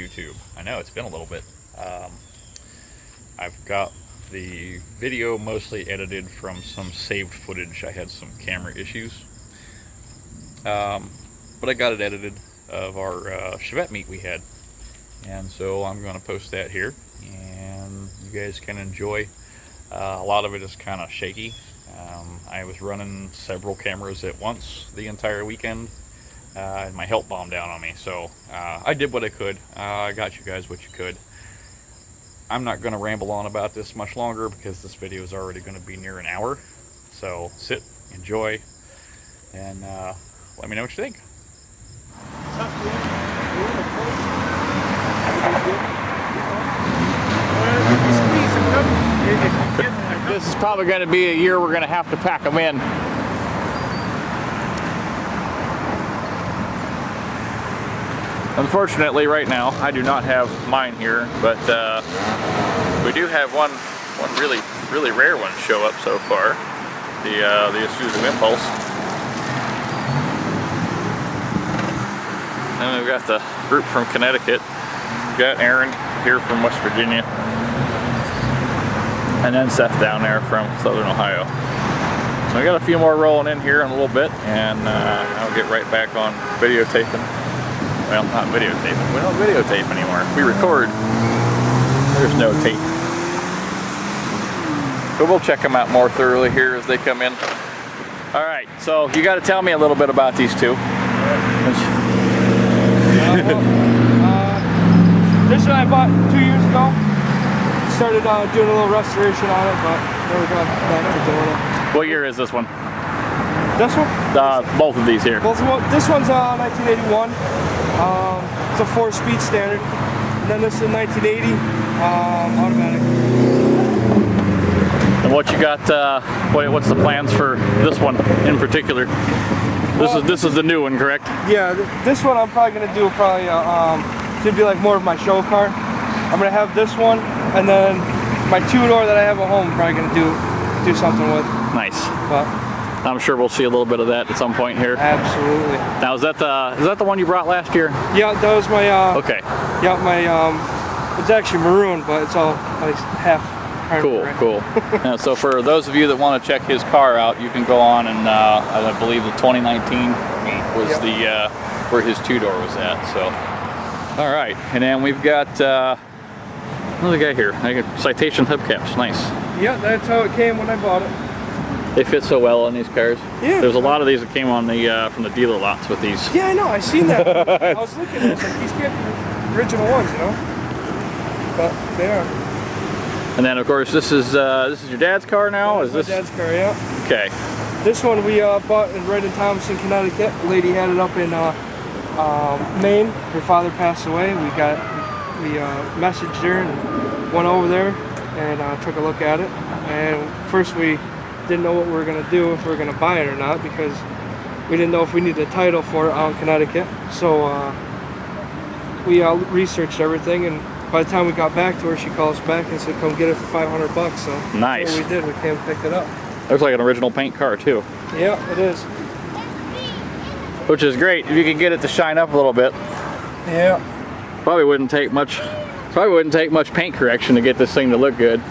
YouTube. I know it's been a little bit. I've got the video mostly edited from some saved footage. I had some camera issues, but I got it edited of our Chevette meet we had, and so I'm going to post that here, and you guys can enjoy. A lot of it is kind of shaky. I was running several cameras at once the entire weekend, and my help bombed down on me, so I did what I could. I got you guys what you could. I'm not going to ramble on about this much longer because this video is already going to be near an hour. So sit, enjoy, and let me know what you think. This is probably going to be a year we're going to have to pack them in. Unfortunately, right now, I do not have mine here, but we do have one really rare one show up so far. The Isuzu Impulse. And we've got the group from Connecticut. We've got Aaron here from West Virginia. And then Seth down there from Southern Ohio. So we got a few more rolling in here in a little bit, and I'll get right back on videotaping. Well, not videotaping. We don't videotape anymore. We record. There's no tape. But we'll check them out more thoroughly here as they come in. All right, so you got to tell me a little bit about these two. This one I bought 2 years ago. Started doing a little restoration on it, but never got back to doing it. What year is this one? This one? Both of these here. Both of them. This one's 1981. It's a 4-speed standard. And then this is 1980 automatic. And what you got? What's the plans for this one in particular? This is the new one, correct? Yeah, this one I'm probably gonna do should be like more of my show car. I'm gonna have this one, and then my two-door that I have at home, I'm probably gonna do something with. Nice. But I'm sure we'll see a little bit of that at some point here. Absolutely. Now, is that the one you brought last year? Yeah, that was my. Okay. Yeah, my. It's actually maroon, but it's all like half. Cool, cool. So for those of you that want to check his car out, you can go on and I believe the 2019 was the where his two-door was at. So, all right, and then we've got what do we got here? I got Citation hubcaps. Nice. Yeah, that's how it came when I bought it. They fit so well on these cars. Yeah. There's a lot of these that came on the from the dealer lots with these. Yeah, I know. I seen that. I was looking at it. Like, these can't be original ones, you know. But they are. And then, of course, this is your dad's car now. Is this my dad's car? Yeah. Okay. This one we bought right in Thompson, Connecticut. The lady had it up in Maine. Her father passed away. We messaged her and went over there and took a look at it. And first we didn't know what we were going to do, if we were going to buy it or not, because we didn't know if we needed a title for it out in Connecticut. So we researched everything, and by the time we got back to her, she called us back and said, "Come get it for $500." So nice. That's what we did. We came and picked it up. Looks like an original paint car too. Yeah, it is. Which is great if you can get it to shine up a little bit. Yeah. Probably wouldn't take much paint correction to get this thing to look good.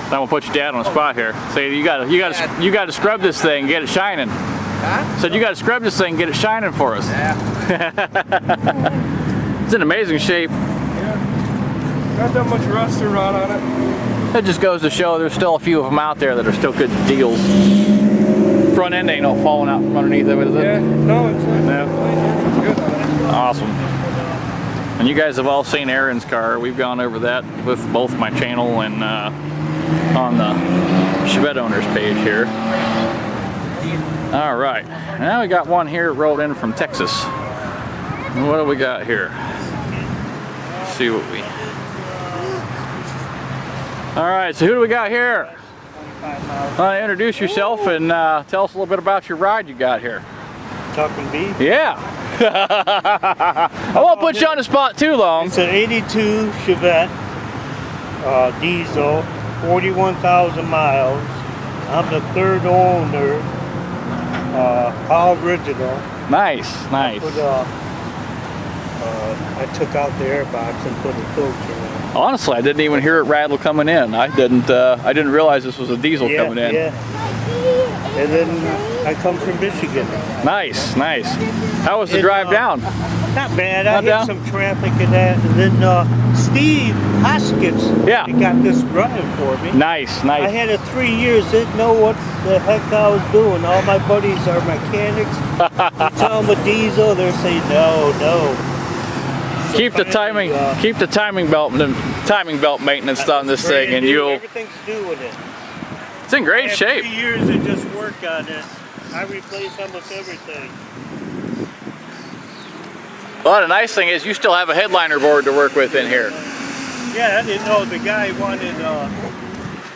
I'm gonna put your dad on the spot here. Say you gotta scrub this thing, get it shining. Huh? Said you gotta scrub this thing, get it shining for us. Yeah. It's in amazing shape. Yeah. Not that much rust or rot on it. That just goes to show there's still a few of them out there that are still good deals. Front end ain't no falling out from underneath of it, is it? Yeah. No, it's No. good on it. Awesome. And you guys have all seen Aaron's car. We've gone over that with both my channel and on the Chevette owners page here. All right, now we got one here rolled in from Texas. What do we got here? Let's see what we. All right, so who do we got here? Introduce yourself and tell us a little bit about your ride you got here. Talking beef? Yeah. I won't put you on the spot too long. It's an 82 Chevette diesel, 41,000 miles. I'm the third owner, all original. Nice, nice. Put I took out the airbox and put a filter in. Honestly, I didn't even hear it rattle coming in. I didn't realize this was a diesel coming in. Yeah. And then I come from Michigan. Nice, nice. How was the drive down? Not bad. Not I hit down? some traffic and that. And then Steve Hoskins Yeah. he got this running for me. Nice, I nice. had it 3 years, didn't know what the heck I was doing. All my buddies are mechanics. You tell them a diesel, they're saying no. So Keep the finally, timing belt maintenance on this thing, and everything's new with it. it's in I great have shape. 3 years to just work on it. I replace almost everything. Well, the nice thing is you still have a headliner board to work with in here. Yeah, I didn't know the guy wanted $250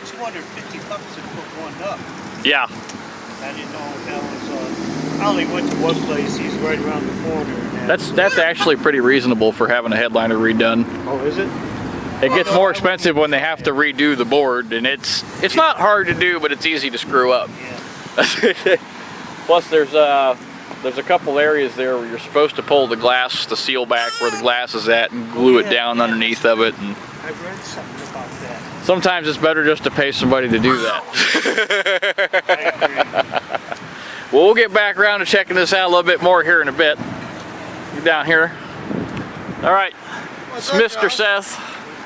to put one up. Yeah. I didn't know that was. I only went to one place. He's right around the corner. And That's actually pretty reasonable for having a headliner redone. Oh, is it? It gets more expensive when they have to redo the board, and it's not hard to do, but it's easy to screw up. Yeah. Plus, there's a couple areas there where you're supposed to pull the glass, the seal back where the glass is at, and glue it down underneath of it. And I read something about that. sometimes it's better just to pay somebody to do that. I agree. Well, we'll get back around to checking this out a little bit more here in a bit. Get down here. All right, it's Mr. Seth.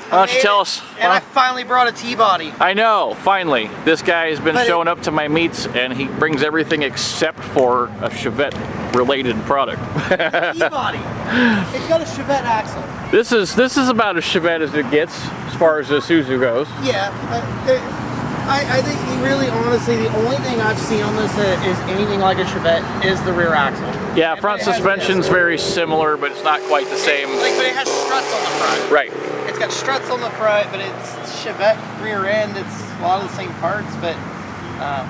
Why don't you tell us? And I finally brought a T-body. I know, finally. This guy has been showing up to my meets, and he brings everything except for a Chevette-related product. T-body. It's got a Chevette axle. This is about as Chevette as it gets, as far as the Isuzu goes. Yeah. I think really, honestly, the only thing I've seen on this that is anything like a Chevette is the rear axle. Yeah, And front it has suspension's this. very similar, but it's not quite the same. But it has struts on the front. Right. It's got struts on the front, but it's Chevette rear end. It's a lot of the same parts, but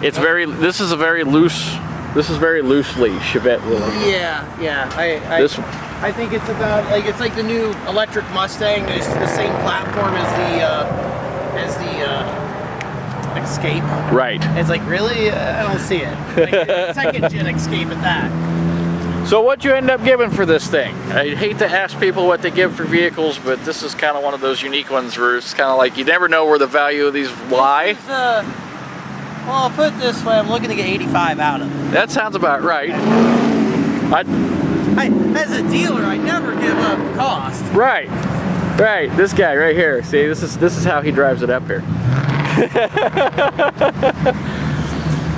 It's very. This is very loosely Chevette related. Yeah. I think it's about it's like the new electric Mustang. It's the same platform as the Escape. Right. It's like, really? I don't see it. Like, second gen Escape at that. So what'd you end up giving for this thing? I hate to ask people what they give for vehicles, but this is kind of one of those unique ones where it's kind of like you never know where the value of these lie. Well, I'll put it this way, I'm looking to get 85 out of it. That sounds about right. As a dealer, I never give up cost. Right. This guy right here. See, this is how he drives it up here.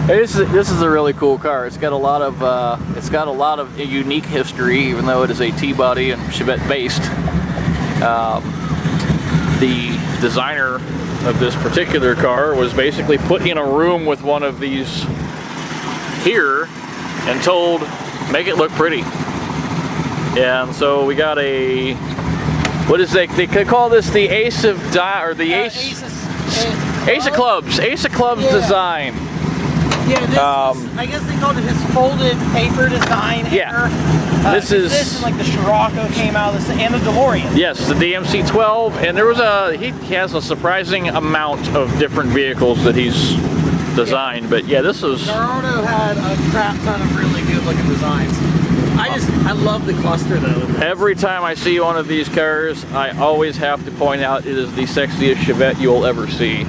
This is a really cool car. It's got a lot of unique history, even though it is a T-body and Chevette based. The designer of this particular car was basically put in a room with one of these here and told, make it look pretty. And so we got a, what is they call this the Ace of Clubs Yeah. design. Yeah, this I guess they called it his folded paper design. Yeah. This and like the Scirocco came out of this, and the DeLorean. Yes, the DMC-12, and there was he has a surprising amount of different vehicles that he's designed, but yeah, this is... Gerardo had a crap ton of really good looking designs. I love the cluster though. Every time I see one of these cars, I always have to point out it is the sexiest Chevette you'll ever see.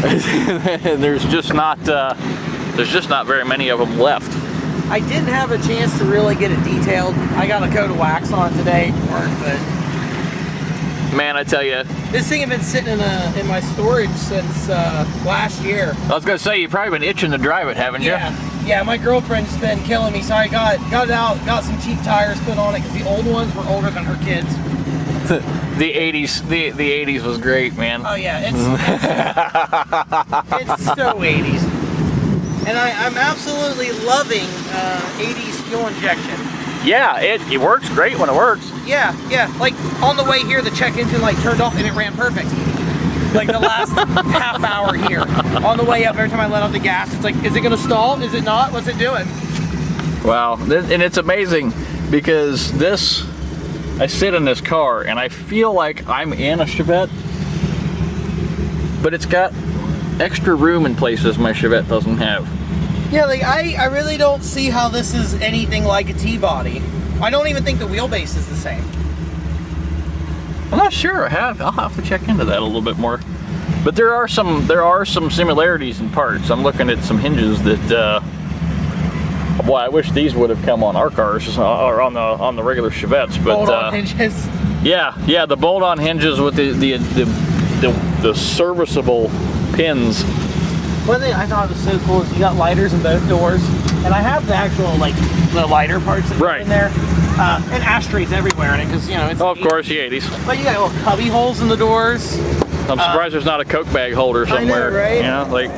And there's just not very many of them left. I didn't have a chance to really get it detailed. I got a coat of wax on today at work, but Man, I tell you, this thing had been sitting in my storage since last year. I was gonna say you've probably been itching to drive it, haven't you? Yeah. My girlfriend's been killing me, so I got it out, got some cheap tires put on it because the old ones were older than her kids. The 80s was great, man. Oh yeah, it's so 80s. And I'm absolutely loving 80s fuel injection. Yeah, it works great when it works. Yeah. Like on the way here, the check engine light turned off and it ran perfect. Like the last half hour here. On the way up, every time I let off the gas, it's like, is it gonna stall? Is it not? What's it doing? Wow, and it's amazing because I sit in this car and I feel like I'm in a Chevette, but it's got extra room in places my Chevette doesn't have. Yeah, like I really don't see how this is anything like a T-body. I don't even think the wheelbase is the same. I'm not sure. I'll have to check into that a little bit more. But there are some similarities in parts. I'm looking at some hinges that. Boy, I wish these would have come on our cars or on the regular Chevettes. But Bolt-on hinges. Yeah, the bolt-on hinges with the serviceable pins. One thing I thought was so cool is you got lighters in both doors, and I have the actual like the lighter parts that are in there, and ashtrays everywhere in it because you know it's. Oh, of course, the 80s. But you got little cubby holes in the doors. I'm surprised there's not a Coke bag holder somewhere. I know, right? You know, like.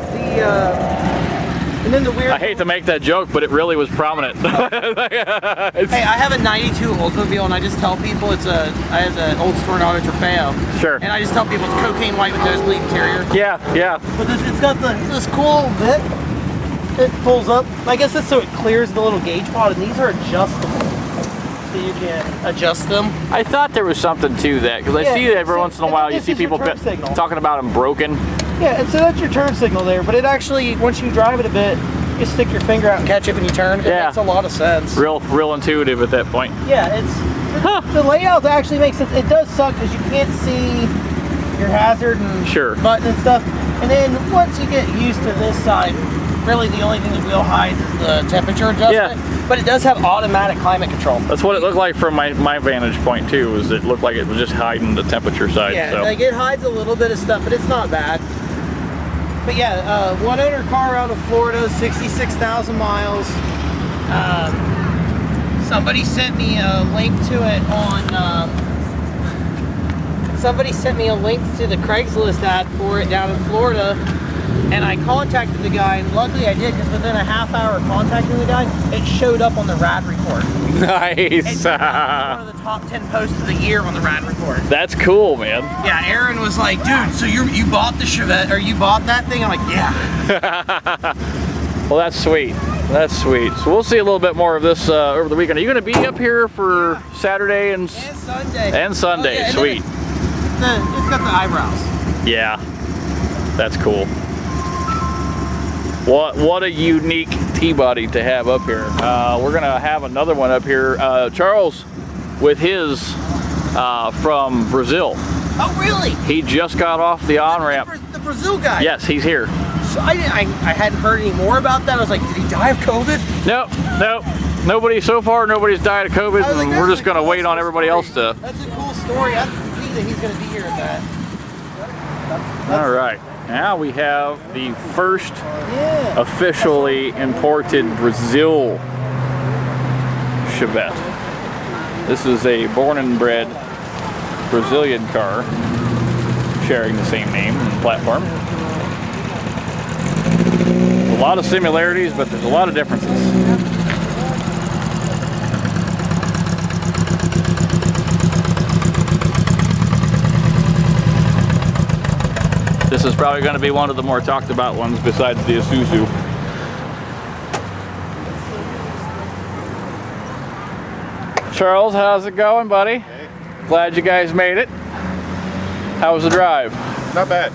And then the weird. I hate to make that joke, but it really was prominent. Hey, I have a '92 Oldsmobile, and I just tell people I have an old Stornado Trofeo. Sure. And I just tell people it's cocaine white with nosebleed interior. Yeah. But it's got this cool bit. It pulls up. I guess it's so it clears the little gauge pod, and these are adjustable, so you can adjust them. I thought there was something to that because I see that every once in a while you see people talking about them broken. Yeah, and so that's your turn signal there, but it actually, once you drive it a bit, you stick your finger out and catch it when you turn. It makes a lot of sense. Real intuitive at that point. Yeah, the layout actually makes sense. It does suck because you can't see your hazard and button and stuff. And then once you get used to this side, really the only thing the wheel hides is the temperature adjustment. Yeah. But it does have automatic climate control. That's what it looked like from my vantage point too. Was it looked like it was just hiding the temperature side. Yeah, so. like it hides a little bit of stuff, but it's not bad. But yeah, one owner car out of Florida, 66,000 miles. Somebody sent me a link to it on. Somebody sent me a link to the Craigslist ad for it down in Florida, and I contacted the guy. And luckily, I did because within a half hour of contacting the guy, it showed up on the Rad Report. Nice. It's one of the top 10 posts of the year on the Rad Report. That's cool, man. Yeah, Aaron was like, dude, so you bought the Chevette, or you bought that thing? I'm like, yeah. Well, that's sweet. That's sweet. So we'll see a little bit more of this over the weekend. Are you going to be up here for Saturday and Sunday? And Sunday, yeah, sweet. It's got the eyebrows. Yeah, that's cool. What a unique T-body to have up here. We're gonna have another one up here. Charles, with his from Brazil. Oh, really? He just got off the on-ramp. The Brazil guy? Yes, he's here. So I hadn't heard any more about that. I was like, did he die of COVID? Nope. Nobody's died of COVID, and we're just gonna wait on everybody else to. That's a cool story. I think that he's gonna be here at that. All right. Now we have the first officially imported Brazil Chevette. This is a born and bred Brazilian car sharing the same name and platform. A lot of similarities, but there's a lot of differences. This is probably going to be one of the more talked about ones besides the Isuzu. Charles, how's it going, buddy? Hey. Glad you guys made it. How was the drive? Not bad.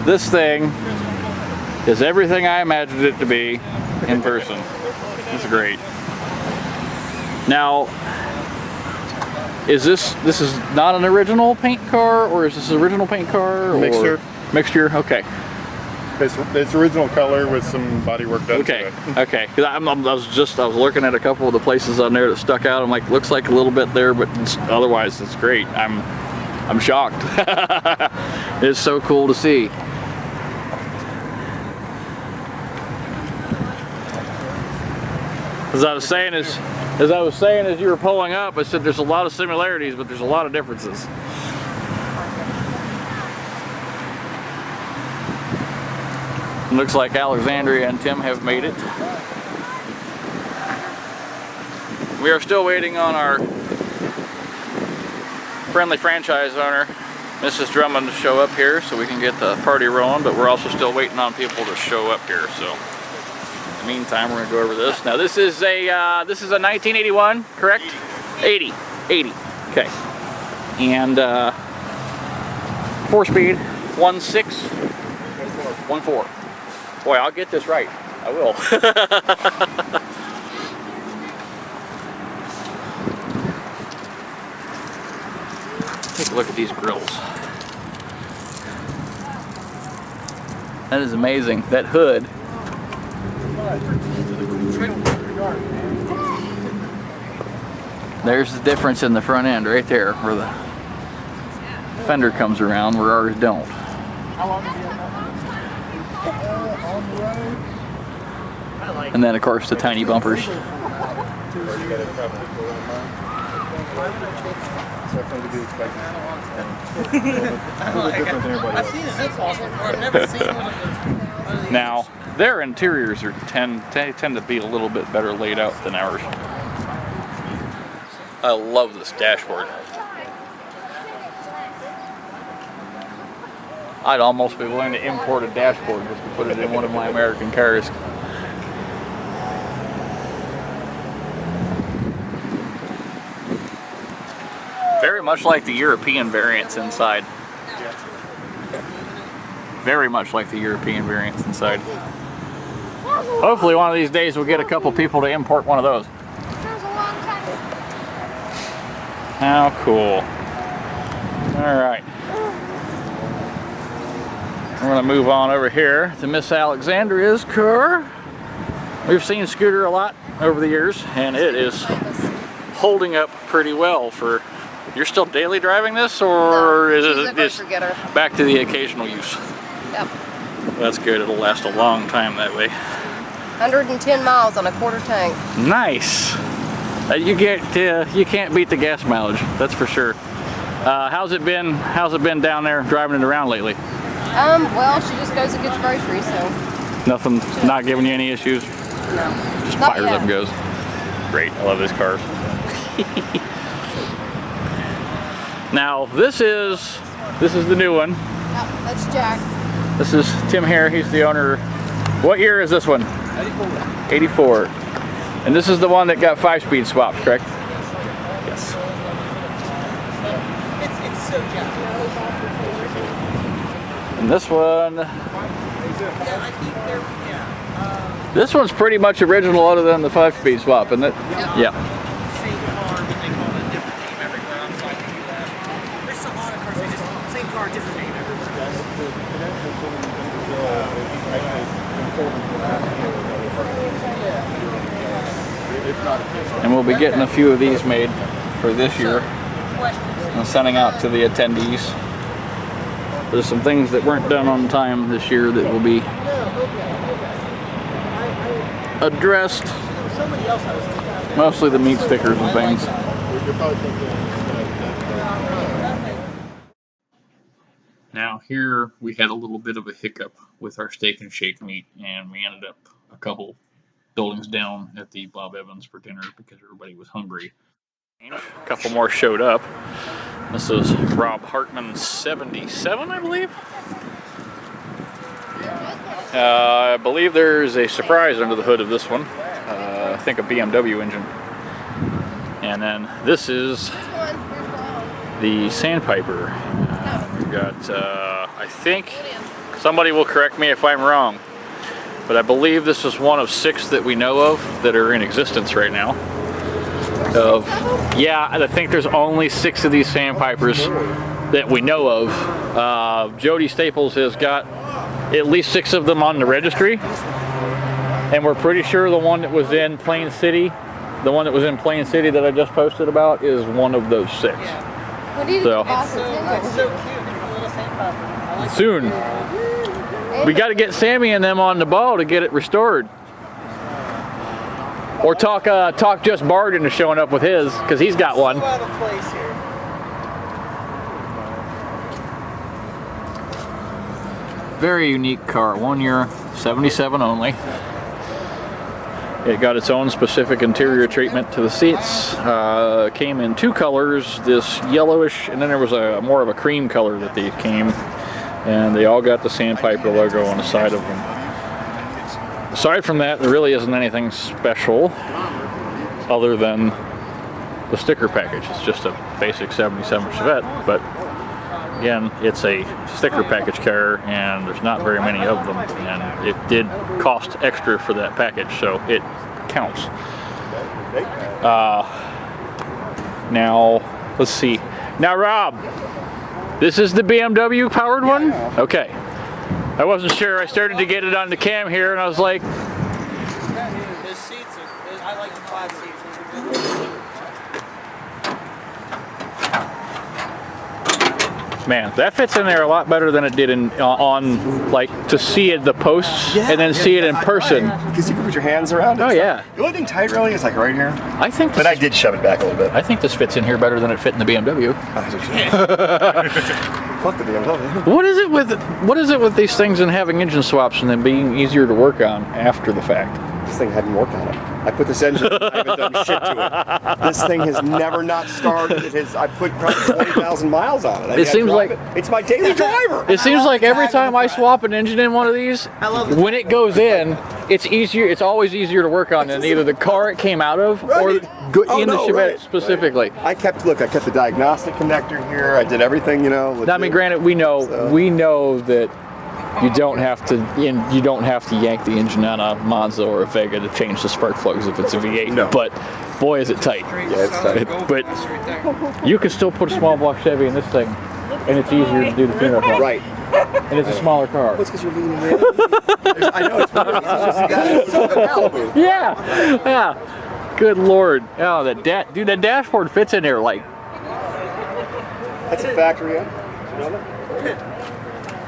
This thing is everything I imagined it to be in person. It's great. Now, is this is not an original paint car, or is this an original paint car? Or Mixture. Mixture, okay. It's original color with some body work done to it. Okay. Because I was looking at a couple of the places on there that stuck out. I'm like, looks like a little bit there, but otherwise it's great. I'm shocked. It's so cool to see. As I was saying as you were pulling up, I said there's a lot of similarities, but there's a lot of differences. It looks like Alexandria and Tim have made it. We are still waiting on our friendly franchise owner, Mrs. Drummond, to show up here so we can get the party rolling, but we're also still waiting on people to show up here. So in the meantime, we're going to go over this. Now this is a 1981, correct? 80. Okay. And 4-speed, 1.6, 1.4. Boy, I'll get this right. I will. look at these grills. That is amazing. That hood. There's the difference in the front end right there, where the fender comes around, where ours don't. And then of course the tiny bumpers. Now, their interiors tend to be a little bit better laid out than ours. I love this dashboard. I'd almost be willing to import a dashboard just to put it in one of my American cars. Very much like the European variants inside. Very much like the European variants inside. Hopefully one of these days we'll get a couple people to import one of those. How cool. Alright. We're going to move on over here to Miss Alexandria's car. We've seen Scooter a lot over the years, and it is holding up pretty well for... You're still daily driving this, or is it just back to the occasional use? Yep. That's good. It'll last a long time that way. 110 miles on a quarter tank. Nice. You can't beat the gas mileage. That's for sure. How's it been? How's it been down there driving it around lately? Well, she just goes and gets groceries, so. Nothing. Not giving you any issues. No. Just fires up and goes. Great. I love this car. Now this is the new one. Yep, that's Jack. This is Tim here. He's the owner. What year is this one? 84. And this is the one that got 5-speed swaps, correct? Yes. It's so Jack. And this one. Yeah, I think they're, yeah. This one's pretty much original, other than the 5-speed swap, isn't it? Yep. Yeah. Same car, but they call it a different name everywhere. So I can do that. There's a lot of cars, they just same car, different name everywhere. And we'll be getting a few of these made for this year and sending out to the attendees. There's some things that weren't done on time this year that will be addressed. Mostly the meat stickers and things. Now here we had a little bit of a hiccup with our steak and shake meat, and we ended up a couple buildings down at the Bob Evans for dinner because everybody was hungry. A couple more showed up. This is Rob Hartman 77, I believe. I believe there's a surprise under the hood of this one. I think a BMW engine. And then this is the Sandpiper. We've got, I think, somebody will correct me if I'm wrong, but I believe this is one of 6 that we know of that are in existence right now. Yeah, I think there's only 6 of these Sandpipers that we know of. Jody Staples has got at least 6 of them on the registry, and we're pretty sure the one that was in Plain City, that I just posted about, is one of those 6. So soon, we got to get Sammy and them on the ball to get it restored. Or talk just Bard into showing up with his, because he's got one. Very unique car, 1 year, 77 only. It got its own specific interior treatment to the seats. Came in 2 colors, this yellowish, and then there was a more of a cream color that they came. And they all got the Sandpiper logo on the side of them. Aside from that, there really isn't anything special other than the sticker package. It's just a basic 77 Chevette, but again, it's a sticker package car, and there's not very many of them, and it did cost extra for that package, so it counts. Now, let's see. Now, Rob, This is the BMW powered one? Okay. I wasn't sure. I started to get it on the cam here, and I was like... His seats, I like the plaid seats. Man, that fits in there a lot better than it did on like, to see it, the posts, and then see it in person. Because you can put your hands around it. Oh, yeah. The only thing tight really is like right here. I think But I did shove it back a little bit. I think this fits in here better than it fit in the BMW. Fuck the BMW. What is it with these things and having engine swaps and then being easier to work on after the fact? This thing hadn't worked on it. I put this engine, I haven't done shit to it. This thing has never not started. I put probably 20,000 miles on it. It seems like it's my daily driver. It seems like every time I swap an engine in one of these, when it goes in, it's easier. It's always easier to work on than either the car it came out of or in the Chevette specifically. Right. I kept the diagnostic connector here. I did everything, you know. I mean, granted, we know that you don't have to yank the engine on a Monza or a Vega to change the spark plugs if it's a V8. No. But boy, is it tight. Yeah, it's tight. But you can still put a small block Chevy in this thing, and it's easier to do the tune-up on. Right. And it's a smaller car. Well, it's because you're leaning in. I know it's weird. It's just Malibu. Yeah. Good Lord. Oh, that dashboard fits in there like. That's a factory, yeah.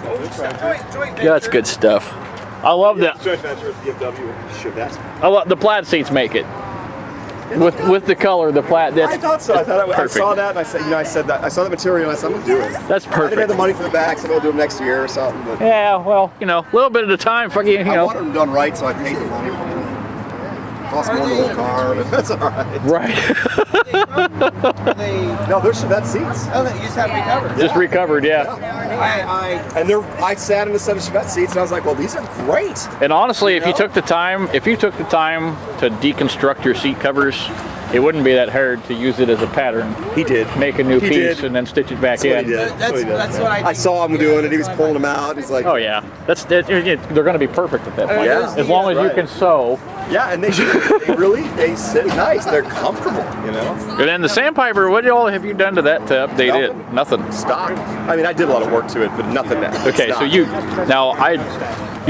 Yeah, that's good stuff. I love that. Joint venture with BMW and Chevette. I love the plaid seats make it. With the color, the plaid. That's I thought so. I perfect. saw that, and I said, I saw the material, and I said, I'm gonna do it. That's I didn't have perfect. the money for the back, so I'm gonna do them next year or something. But Yeah, well, a little bit at a time. I wanted them done right, so I paid the money. Cost more than the whole car, but that's all right. Right. No, they're Chevette seats. Oh, you just have recovered. Just recovered, yeah. I sat in a set of Chevette seats, and I was like, well, these are great. And honestly, if you took the time to deconstruct your seat covers, it wouldn't be that hard to use it as a pattern. He did. Make a new He piece did. and then stitch it back in. That's what I saw him doing it. He was pulling them out. He's like, Oh yeah, they're going to be perfect at that point. Yeah. As long as you can sew. yeah, and they sit nice. They're comfortable, you know. And then the sandpiper, what all have you done to that to update it? Nothing. Stock. I mean, I did a lot of work to it, but nothing. Okay, so you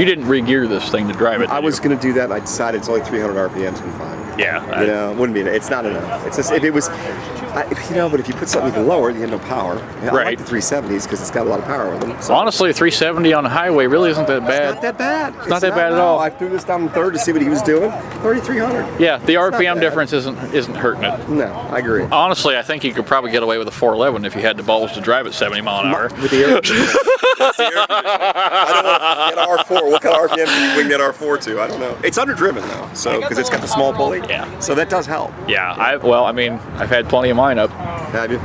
didn't re-gear this thing to drive it. I was going to do that, and I decided it's only 300 RPMs and fine. Yeah. You know, it wouldn't be. It's not enough. It's just if it was, but if you put something even lower, you have no power. I Right. like the 370s because it's got a lot of power with them. So. Honestly, 370 on the highway really isn't that bad. It's not that bad. It's not that bad at all. I threw this down in third to see what he was doing. 3,300. Yeah, the not RPM bad. difference isn't hurting it. No, I agree. Honestly, I think you could probably get away with a 411 if you had the balls to drive at 70 mile an hour. With the air. That's the air conditioning. I don't know if you get R4. What kind of RPM do we can get R4 to? I don't know. It's underdriven though, so because it's got the small pulley. Yeah. So that does help. Yeah, I've had plenty of mine up. Have you?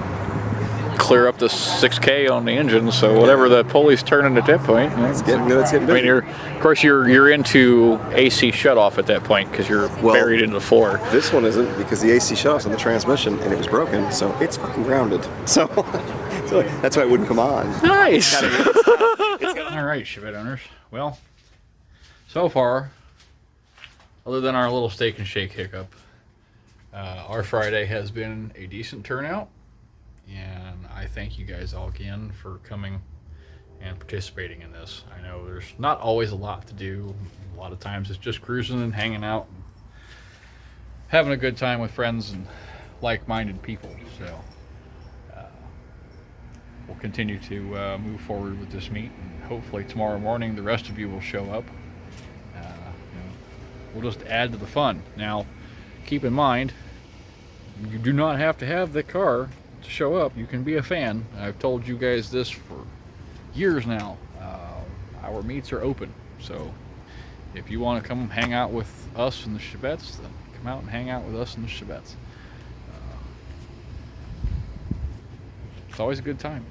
Clear up to 6K on the engine, so whatever the pulley's turning at that point. It's getting good. It's getting I mean, busy. of course, you're into AC shutoff at that point because you're buried into the floor. This one isn't because the AC shutoff's on the transmission and it was broken, so it's fucking grounded. So that's why it wouldn't come on. Nice. All right, Chevette owners. Well, so far, other than our little steak and shake hiccup, our Friday has been a decent turnout, and I thank you guys all again for coming and participating in this. I know there's not always a lot to do. A lot of times it's just cruising and hanging out and having a good time with friends and like-minded people. So we'll continue to move forward with this meet, and hopefully tomorrow morning the rest of you will show up. We'll just add to the fun. Now, keep in mind, you do not have to have the car to show up. You can be a fan. I've told you guys this for years now. Our meets are open, so if you want to come hang out with us in the Chevettes, then come out and hang out with us in the Chevettes. It's always a good time.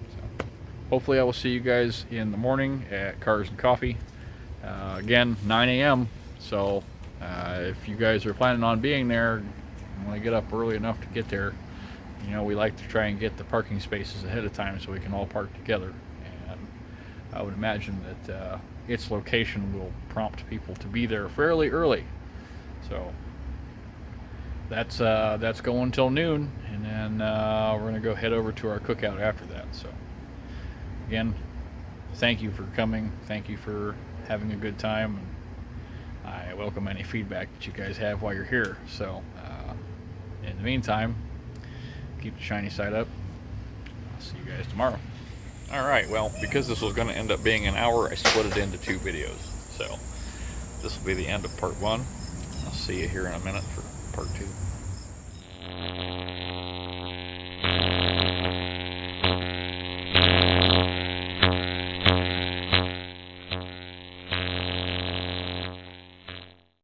So, hopefully I will see you guys in the morning at Cars and Coffee. Again, 9 a.m. So if you guys are planning on being there, you want to get up early enough to get there. We like to try and get the parking spaces ahead of time so we can all park together. And I would imagine that its location will prompt people to be there fairly early. So that's going till noon, and then we're gonna go head over to our cookout after that. So again, thank you for coming. Thank you for having a good time. And I welcome any feedback that you guys have while you're here. So in the meantime, keep the shiny side up. I'll see you guys tomorrow. All right. Well, because this was going to end up being an hour, I split it into 2 videos. So this will be the end of part 1. I'll see you here in a minute for part 2.